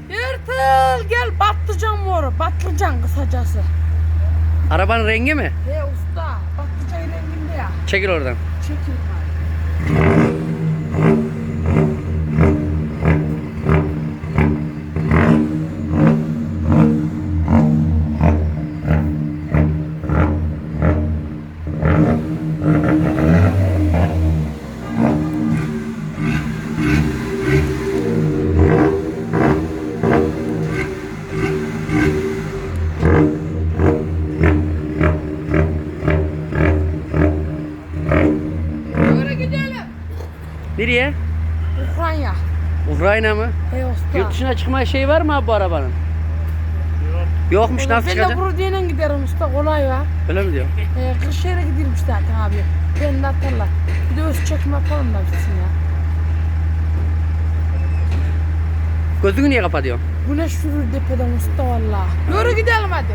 Yırtıl gel patlıcan moru. Patlıcan kısacası. Arabanın rengi mi? He usta. Patlıcan renginde ya. Çekil oradan. Çekil bari. Yürü gidelim. Nereye? Ukrayna. Ukrayna mı? He usta. Yurt dışına çıkma şeyi var mı abi bu arabanın? Yokmuş, nasıl Ben de çıkacak? Burudiye'yle giderim usta kolay ya. Öyle mi diyor? Kırşehir'e gidiyormuş zaten abi. Beni de atarlar. Bir de öz çekme yapalım da bitsin ya. Gözünü niye kapatıyorsun? Güneş yürür tepeden usta valla. Yürü gidelim hadi.